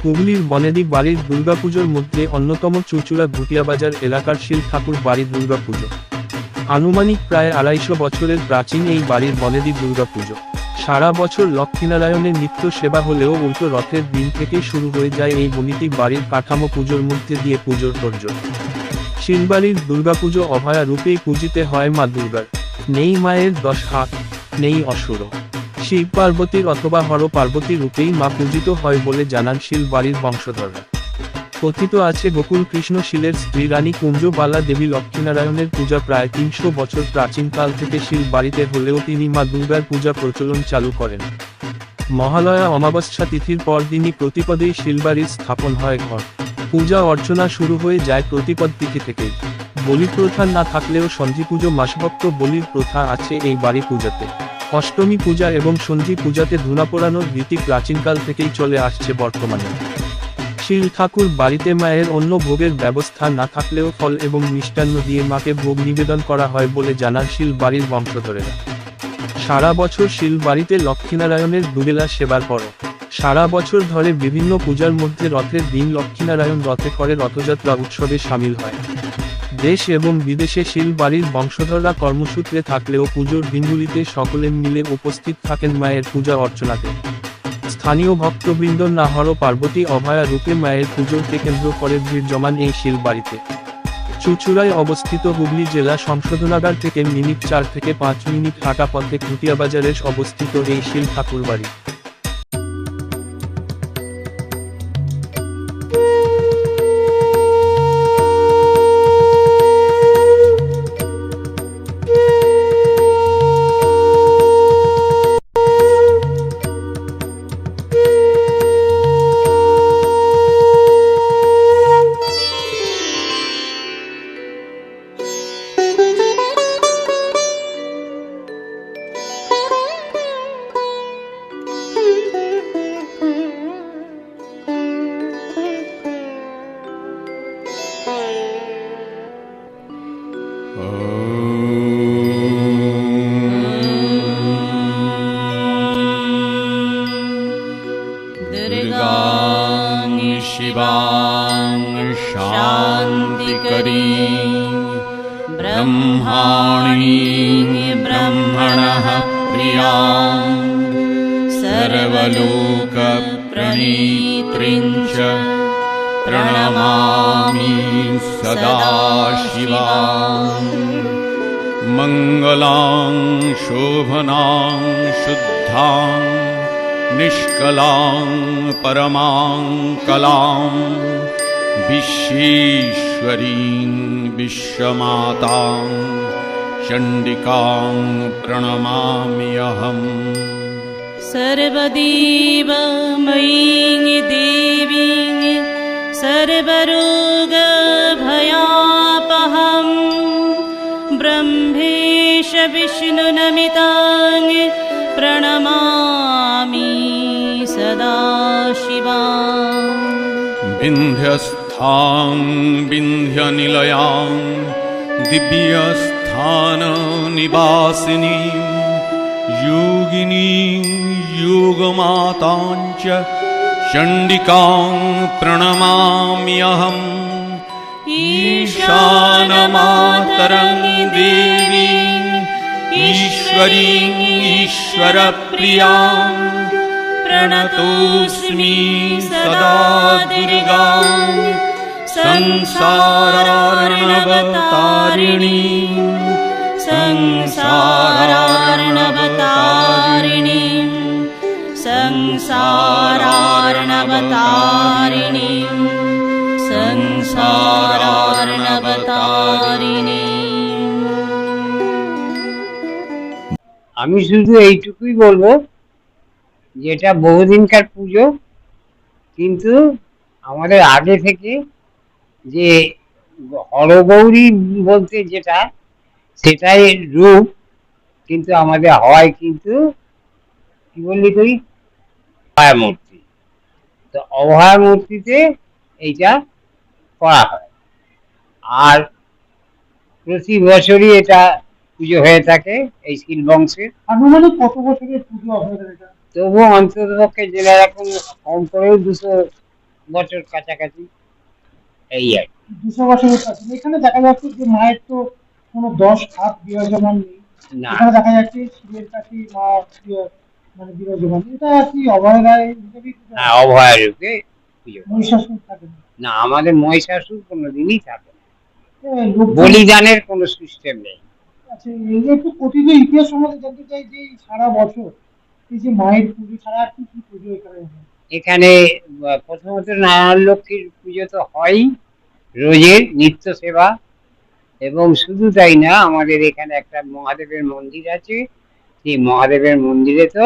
হুগলির বনেদি বাড়ির দুর্গাপুজোর মধ্যে অন্যতম চুঁচুড়া ভুটিয়াবাজার এলাকার শিল ঠাকুর বাড়ির দুর্গাপুজো। আনুমানিক প্রায় ২৫০ বছরের প্রাচীন এই বাড়ির বনেদি দুর্গাপুজো। সারা বছর লক্ষ্মীনারায়ণের নিত্য সেবা হলেও উল্টো রথের দিন থেকে শুরু হয়ে যায় এই বনেদি বাড়ির কাঠামো পুজোর মধ্যে দিয়ে পুজোর তোড়জোড়। শিলবাড়ির দুর্গাপুজো অভয়া রূপেই পূজিতে হয় মা দুর্গার। নেই মায়ের ১০ হাত, নেই অসুর। শিব পার্বতীর অথবা হর পার্বতী রূপেই মা পূজিত হয় বলে জানান শিল বাড়ির বংশধররা। কথিত আছে গোকুল কৃষ্ণ শীলের স্ত্রী রানী কুঞ্জবালা দেবী লক্ষ্মীনারায়ণের পূজা প্রায় ৩০০ বছর প্রাচীনকাল থেকে শিল বাড়িতে হলেও তিনি মা দুর্গার পূজা প্রচলন চালু করেন। মহালয়া অমাবস্যা তিথির পরদিনই প্রতিপদেই শিলবাড়ির স্থাপন হয় ঘর। পূজা অর্চনা শুরু হয়ে যায় প্রতিপদ তিথি থেকেই। বলি প্রথা না থাকলেও সন্ধি পুজো মাসভক্ত বলির প্রথা আছে এই বাড়ি পূজাতে। অষ্টমী পূজা এবং সন্ধি পূজাতে ধুনা পোড়ানোর রীতি প্রাচীনকাল থেকেই চলে আসছে বর্তমানে। শিল ঠাকুর বাড়িতে মায়ের অন্য ভোগের ব্যবস্থা না থাকলেও ফল এবং মিষ্টান্ন দিয়ে মাকে ভোগ নিবেদন করা হয় বলে জানান শিল বাড়ির বংশধরেরা। সারা বছর শিল বাড়িতে লক্ষ্মীনারায়ণের দুবেলা সেবার পর সারা বছর ধরে বিভিন্ন পূজার মধ্যে রথের দিন লক্ষ্মীনারায়ণ রথে করে রথযাত্রা উৎসবে সামিল হয়। দেশ এবং বিদেশে শিল বাড়ির বংশধররা কর্মসূত্রে থাকলেও পুজোর দিনগুলিতে সকলে মিলে উপস্থিত থাকেন মায়ের পূজা অর্চনাতে। স্থানীয় ভক্তবৃন্দ নাহর পার্বতী অভয়া রূপে মায়ের পুজোকে কেন্দ্র করে ভিড় জমান এই শিল বাড়িতে। চুঁচুড়ায় অবস্থিত হুগলি জেলা সংশোধনাগার থেকে মিনিট ৪ থেকে ৫ মিনিট হাঁটা পথে ভুটিয়াবাজারে অবস্থিত এই শিল ঠাকুর বাড়ি। दुर्गां शिवां शान्तिकरीं ब्रह्माणीं ब्रह्मणः प्रियां सर्वलोकप्रणीत्रीं च प्रणमामि सदा शिवां। मङ्गलां शोभनां शुद्धां निष्कलां परमां कलां विश्वेश्वरीं विश्वमातां चण्डिकां प्रणमाम्यहम्। सर्वदेवमयीं देवीं सर्वरोगभयापहं ब्रह्मेश विष्णुनमितां प्रणमामि सदा शिवां। विन्ध्यस्थां विन्ध्यनिलयां दिव्यस्थाननिवासिनीं योगिनीं योगमातां च चण्डिकां प्रणमाम्यहम्। ईशानमातरं देवीं ईश्वरीं ईश्वरप्रियां प्रणतोऽस्मि सदा दुर्गां संसारार्णवतारिणीं संसारार्णवतारिणीं संसारार्णवतारिणीं संसारार्णवतारिणीं। আমি শুধু এইটুকুই বলবো যে এটা বহুদিনকার পুজো, কিন্তু আমাদের আগে থেকে যে হরগৌরী বলতে যেটা সেটাই রূপ, কিন্তু আমাদের হয় কিন্তু কি বললি তুই অভয়া মূর্তি। তো অভয়া মূর্তিতে এইটা করা হয়, আর প্রতি বছরই এটা পুজো হয়ে থাকে এই শিল বংশের। আনুমানিক কত বছরের পুজো আপনাদের এটা? তবু অন্ততপক্ষে জেলা এখন কম করেও বছর কাছাকাছি, এই আর কি। 200 বছরের কাছে এখানে দেখা যাচ্ছে যে মায়ের তো কোনো 10 হাত বিরাজমান নেই, না, এখানে দেখা যাচ্ছে শিবের কাছে মা মানে বিরাজমান, এটা কি অভয়রায় হিসেবেই পূজা হ্যাঁ, হয়? অভয় রূপে পুজো করা হয়। মহিষাসুর থাকে না? না, আমাদের মহিষাসুর কোনোদিনই থাকে না, লোকজন বলিদানের কোনো সিস্টেম নেই। আছে, এই একটু কঠিন ইতিহাস সম্বন্ধে জানতে চাই যে এই সারা বছর এই যে মায়ের পুজো ছাড়া আর কি কি পুজো এখানে হয়? এখানে প্রথমত নারায়ণ লক্ষ্মীর পুজো তো হয়ই, রোজের নিত্য সেবা, এবং শুধু তাই না, আমাদের এখানে একটা মহাদেবের মন্দির আছে, সেই মহাদেবের মন্দিরে তো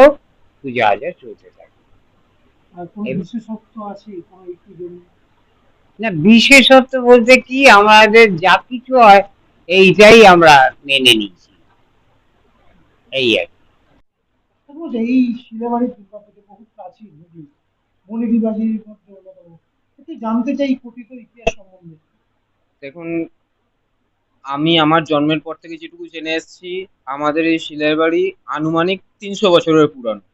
পূজা আজা চলতে থাকে। আর কোনো এব- বিশেষত্ব আছে কোনো এই পুজোর? না, বিশেষত্ব বলতে কি, আমাদের যা কিছু হয় এইটাই আমরা মেনে নিয়েছি, এই আর কি। সাপোজ এই শিলাবাড়ির দুর্গাপুজো বহু প্রাচীন নদী, বনেদিবাজির মধ্যে অন্যতম, একটু জানতে চাই প্রকৃত ইতিহাস সম্বন্ধে। দেখুন, আমি আমার জন্মের পর থেকে যেটুকু জেনে এসেছি, আমাদের এই শিলার বাড়ি আনুমানিক 300 বছরের পুরানো।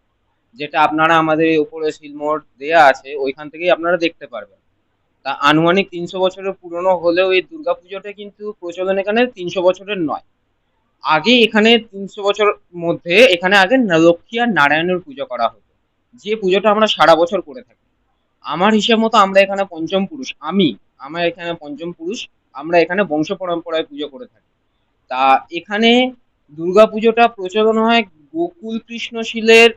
যেটা আপনারা আমাদের এই উপরে সিলমোহর দেয়া আছে ওইখান থেকেই আপনারা দেখতে পারবেন। তা আনুমানিক 300 বছরের পুরনো হলেও এই দুর্গাপুজোটা কিন্তু প্রচলন এখানে 300 বছরের নয়। আগে এখানে 300 বছর মধ্যে এখানে আগে লক্ষ্মী আর নারায়ণের পুজো করা হতো, যে পুজোটা আমরা সারা বছর করে থাকি। আমার হিসেব মতো আমরা এখানে পঞ্চম পুরুষ, আমার এখানে পঞ্চম পুরুষ। আমরা এখানে বংশ পরম্পরায় পুজো করে থাকি। তা এখানে দুর্গাপুজোটা প্রচলন হয় গোকুল কৃষ্ণশীলের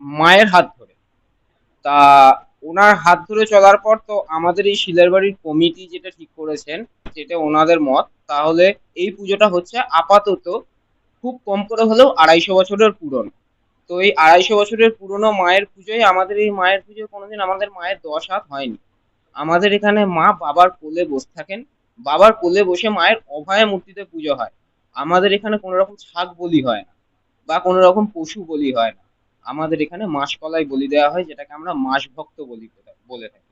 মায়ের হাত ধরে। তা ওনার হাত ধরে চলার পর তো আমাদের এই শিলার বাড়ির কমিটি যেটা ঠিক করেছেন, যেটা ওনাদের মত, তাহলে এই পুজোটা হচ্ছে আপাতত খুব কম করে হলেও 250 বছরের পুরনো। তো এই 250 বছরের পুরনো মায়ের পুজোয়, আমাদের এই মায়ের পুজোয় কোনোদিন আমাদের মায়ের 10 হাত হয়নি। আমাদের এখানে মা বাবার কোলে বসে থাকেন, বাবার কোলে বসে মায়ের অভয়া মূর্তিতে পুজো হয়। আমাদের এখানে কোনো রকম ছাগ বলি হয় না, বা কোনো রকম পশু বলি হয় না। আমাদের এখানে মাসকলাই বলি দেওয়া হয়, যেটাকে আমরা মাস ভক্ত বলি বলে থাকি।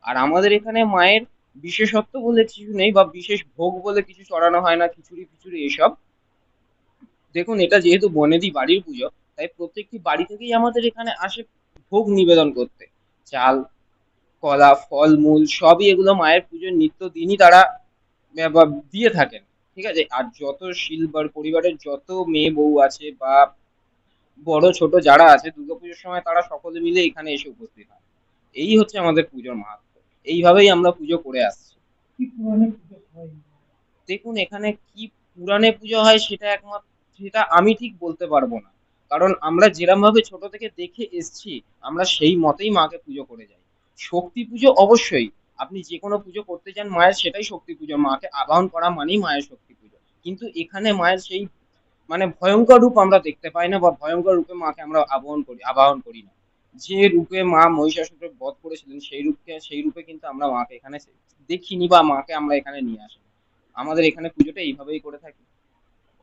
আর আমাদের এখানে মায়ের বিশেষত্ব বলে কিছু নেই, বা বিশেষ ভোগ বলে কিছু চড়ানো হয় না, খিচুড়ি ফিচুড়ি এসব। দেখুন, এটা যেহেতু বনেদি বাড়ির পুজো, তাই প্রত্যেকটি বাড়ি থেকেই আমাদের এখানে আসে ভোগ নিবেদন করতে। চাল, কলা, ফলমূল সবই এগুলো মায়ের পুজোর নিত্য দিনই তারা দিয়ে থাকেন। ঠিক আছে, আর যত পরিবারের যত মেয়ে বউ আছে বা বড় ছোট যারা আছে, দুর্গাপুজোর সময় তারা সকলে মিলে এখানে এসে উপস্থিত হয়। এই হচ্ছে আমাদের পুজোর মাহাত্ম্য। এইভাবেই আমরা পুজো করে আসছি। কি পুরাণে পুজো হয়? দেখুন, এখানে কি পুরাণে পুজো হয় সেটা আমি ঠিক বলতে পারবো না। কারণ আমরা যেরম ভাবে ছোট থেকে দেখে এসছি, আমরা সেই মতেই মাকে পুজো করে যাই। শক্তি পুজো অবশ্যই, আপনি যে কোনো পুজো করতে যান মায়ের, সেটাই শক্তি পুজো। মাকে আবাহন করা মানেই মায়ের শক্তি পুজো। কিন্তু এখানে মায়ের সেই মানে ভয়ঙ্কর রূপ আমরা দেখতে পাই না, বা ভয়ঙ্কর রূপে মাকে আমরা আবাহন করি না। যে রূপে মা মহিষাসুরকে বধ করেছিলেন, সেই রূপে কিন্তু আমরা মাকে এখানে দেখিনি, বা মাকে আমরা এখানে নিয়ে আসি। আমাদের এখানে পুজোটা এইভাবেই করে থাকি।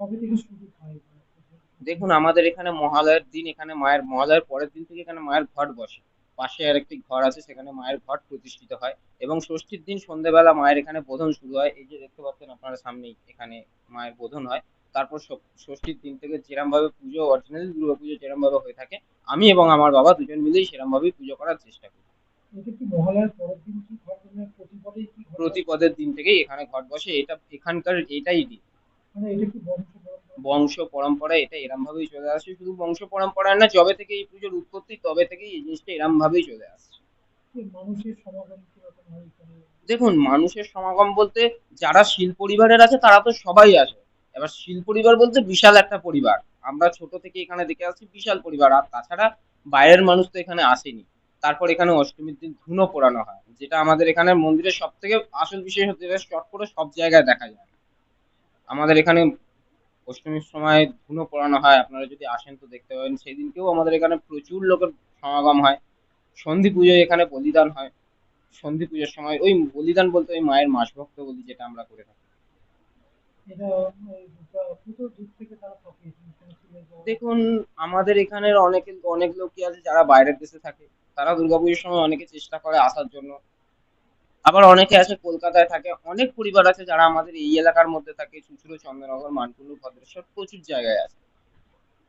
কবে থেকে শুরু হয়? দেখুন, আমাদের এখানে মহালয়ার দিন, এখানে মায়ের মহালয়ার পরের দিন থেকে এখানে মায়ের ঘট বসে। পাশে আরেকটি ঘর আছে, সেখানে মায়ের ঘট প্রতিষ্ঠিত হয়। এবং ষষ্ঠীর দিন সন্ধ্যেবেলা মায়ের এখানে বোধন শুরু হয়। এই যে দেখতে পাচ্ছেন আপনারা সামনেই, এখানে মায়ের বোধন হয়। তারপর ষষ্ঠীর দিন থেকে যেরম ভাবে পুজো, অরিজিনাল দুর্গা পুজো যেরম ভাবে হয়ে থাকে, আমি এবং আমার বাবা দুজন মিলেই সেরম ভাবেই পুজো করার চেষ্টা করি। এটা কি মহালয়ার পরের দিন কি ঘটনা, প্রতিপদেই কি ঘটনা? প্রতিপদের দিন থেকেই এখানে ঘট বসে। এটা এখানকার এটাই রীতি। মানে এটা কি বংশ পরম্পরা? বংশ পরম্পরায় এটা এরম ভাবেই চলে আসছে। শুধু বংশ পরম্পরায় না, যবে থেকে এই পুজোর উৎপত্তি তবে থেকেই এই জিনিসটা এরম ভাবেই চলে আসছে। এই মানুষের সমাগম কিরকম হয় এখানে? দেখুন, মানুষের সমাগম বলতে যারা শীল পরিবারের আছে তারা তো সবাই আসে। এবার শীল পরিবার বলতে বিশাল একটা পরিবার। আমরা ছোট থেকে এখানে দেখে আসছি বিশাল পরিবার। আর তাছাড়া বাইরের মানুষ তো এখানে আসেনি। তারপর এখানে অষ্টমীর দিন ধুনো পোড়ানো হয়, যেটা আমাদের এখানে মন্দিরের সব থেকে আসল বিশেষ হচ্ছে, যেটা চট করে সব জায়গায় দেখা যায় না। আমাদের এখানে অষ্টমীর সময় ধুনো পোড়ানো হয়, আপনারা যদি আসেন তো দেখতে পাবেন। সেদিনকেও আমাদের এখানে প্রচুর লোকের সমাগম হয়। সন্ধি পুজোয় এখানে বলিদান হয়। সন্ধি পুজোর সময় ওই বলিদান বলতে ওই মায়ের মাসভক্ত বলি যেটা আমরা করে থাকি। এটা কত দূর থেকে তারা থাকে এখানে ছিল? দেখুন, আমাদের এখানের অনেক লোকই আছে যারা বাইরের দেশে থাকে। তারা দুর্গাপুজোর সময় অনেকে চেষ্টা করে আসার জন্য। আবার অনেকে আছে কলকাতায় থাকে। অনেক পরিবার আছে যারা আমাদের এই এলাকার মধ্যে থাকে, চুঁচুড়ো, চন্দননগর, মানকুণ্ডু, ভদ্রেশ্বর, প্রচুর জায়গায় আছে।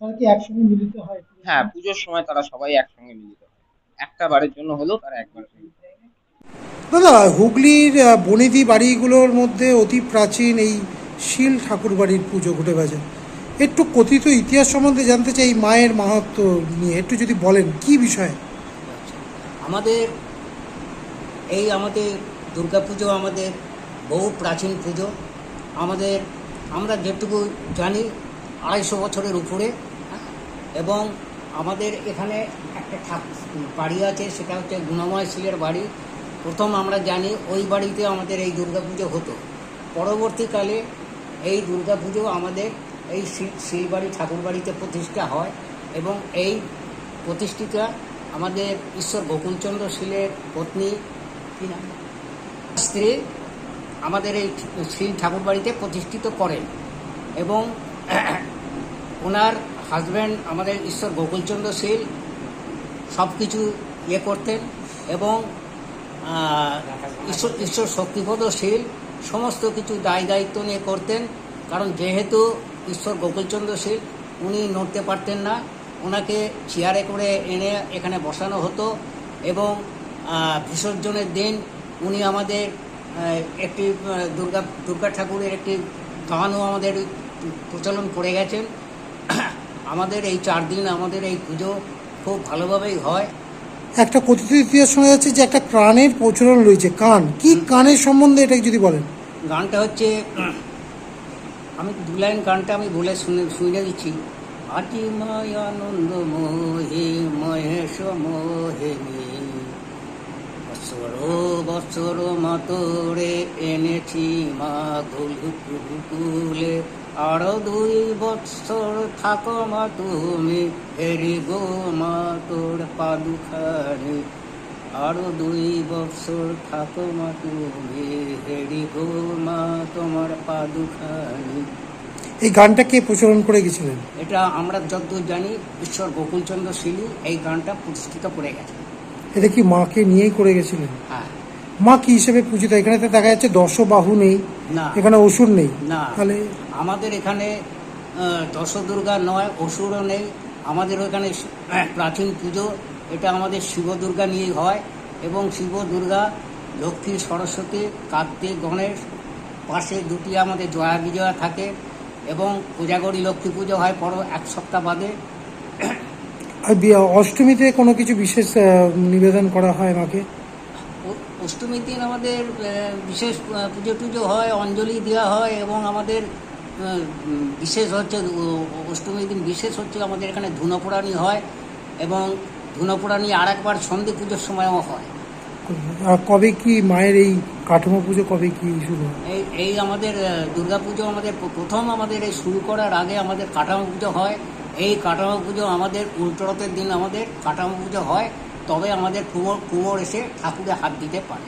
তারা কি একসঙ্গে মিলিত হয়? হ্যাঁ, পুজোর সময় তারা সবাই একসঙ্গে মিলিত হয়। একটা বারের জন্য হলেও তারা একবার মিলিত হয়। দাদা, হুগলির বনেদি বাড়িগুলোর মধ্যে অতি প্রাচীন এই শীল ঠাকুর বাড়ির পুজো ঘটে বাজে। একটু কথিত ইতিহাস সম্বন্ধে জানতে চাই, মায়ের মাহাত্ম্য নিয়ে একটু যদি বলেন কি বিষয়। আমাদের দুর্গাপুজো আমাদের বহু প্রাচীন পুজো। আমরা যেটুকু জানি 250 বছরের উপরে। এবং আমাদের এখানে একটা বাড়ি আছে, সেটা হচ্ছে গুণময় শীলের বাড়ি। প্রথম আমরা জানি ওই বাড়িতে আমাদের এই দুর্গাপুজো হতো। পরবর্তীকালে এই দুর্গাপুজো আমাদের এই শীলবাড়ি ঠাকুর বাড়িতে প্রতিষ্ঠা হয় এবং এই প্রতিষ্ঠিতা আমাদের ঈশ্বর গোকুলচন্দ্র শীলের পত্নী স্ত্রী আমাদের এই শীল ঠাকুর বাড়িতে প্রতিষ্ঠিত করেন এবং ওনার হাজব্যান্ড আমাদের ঈশ্বর গোকুলচন্দ্র শীল সব কিছু করতেন এবং ঈশ্বর শক্তিপদ শীল সমস্ত কিছু দায় দায়িত্ব নিয়ে করতেন। কারণ যেহেতু ঈশ্বর গোকুলচন্দ্র শীল উনি নড়তে পারতেন না, ওনাকে চেয়ারে করে এনে এখানে বসানো হতো এবং বিসর্জনের দিন উনি আমাদের একটি দুর্গা ঠাকুরের একটি গানও আমাদের প্রচলন করে গেছেন। আমাদের এই 4 দিন আমাদের এই পুজো খুব ভালোভাবেই হয়। একটা কথিত ইতিহাস শোনা যাচ্ছে যে একটা কানের প্রচলন রয়েছে। কি কানের সম্বন্ধে এটা যদি বলেন। গানটা হচ্ছে, আমি 2 লাইন গানটা আমি বলে শুনে দিচ্ছি। আজি মায় আনন্দ মোহে মহেশ মোহিনী, বৎসর বৎসর মাতরে এনেছি মা গোকুলে, আরো 2 বৎসর থাকো মা তুমি, হেরি গো মা তোর পাদুখানি, আরো 2 বৎসর থাকো মা তুমি, হেরি গো মা তোমার পাদুখানি। এই গানটা কে প্রচলন করে গেছিলেন? এটা আমরা যতদূর জানি ঈশ্বর গোকুলচন্দ্র শীলই এই গানটা প্রতিষ্ঠিত করে গেছে। এটা কি মাকে নিয়েই করে গেছিলেন? হ্যাঁ। মা কি হিসেবে পূজিত? এখানে তো দেখা যাচ্ছে দশবাহু নেই, না এখানে অসুর নেই। না, তাহলে আমাদের এখানে দশদুর্গা নয়, অসুরও নেই। আমাদের ওখানে প্রাচীন পুজো এটা আমাদের শিব দুর্গা নিয়েই হয় এবং শিব দুর্গা, লক্ষ্মী, সরস্বতী, কার্তিক, গণেশ, পাশে 2টি আমাদের জয়া বিজয়া থাকে এবং পূজাগরী লক্ষ্মী পুজো হয় 1 সপ্তাহ বাদে। আর অষ্টমীতে কোনো কিছু বিশেষ নিবেদন করা হয় মাকে? অষ্টমীর দিন আমাদের বিশেষ পুজো টুজো হয়, অঞ্জলি দেওয়া হয় এবং আমাদের বিশেষ হচ্ছে অষ্টমীর দিন বিশেষ হচ্ছে আমাদের এখানে ধুনোপোড়ানি হয় এবং ধুনোপোড়ানি আরেকবার সন্ধে পুজোর সময়ও হয়। আর কবে কি মায়ের এই কাঠামো পুজো কবে কি শুরু হয়? এই আমাদের দুর্গা পুজো আমাদের প্রথম আমাদের এই শুরু করার আগে আমাদের কাঠামো পুজো হয়। এই কাঠামো পুজো আমাদের উল্টো রথের দিন আমাদের কাঠামো পুজো হয়, তবে আমাদের কুমোর এসে ঠাকুরে হাত দিতে পারে।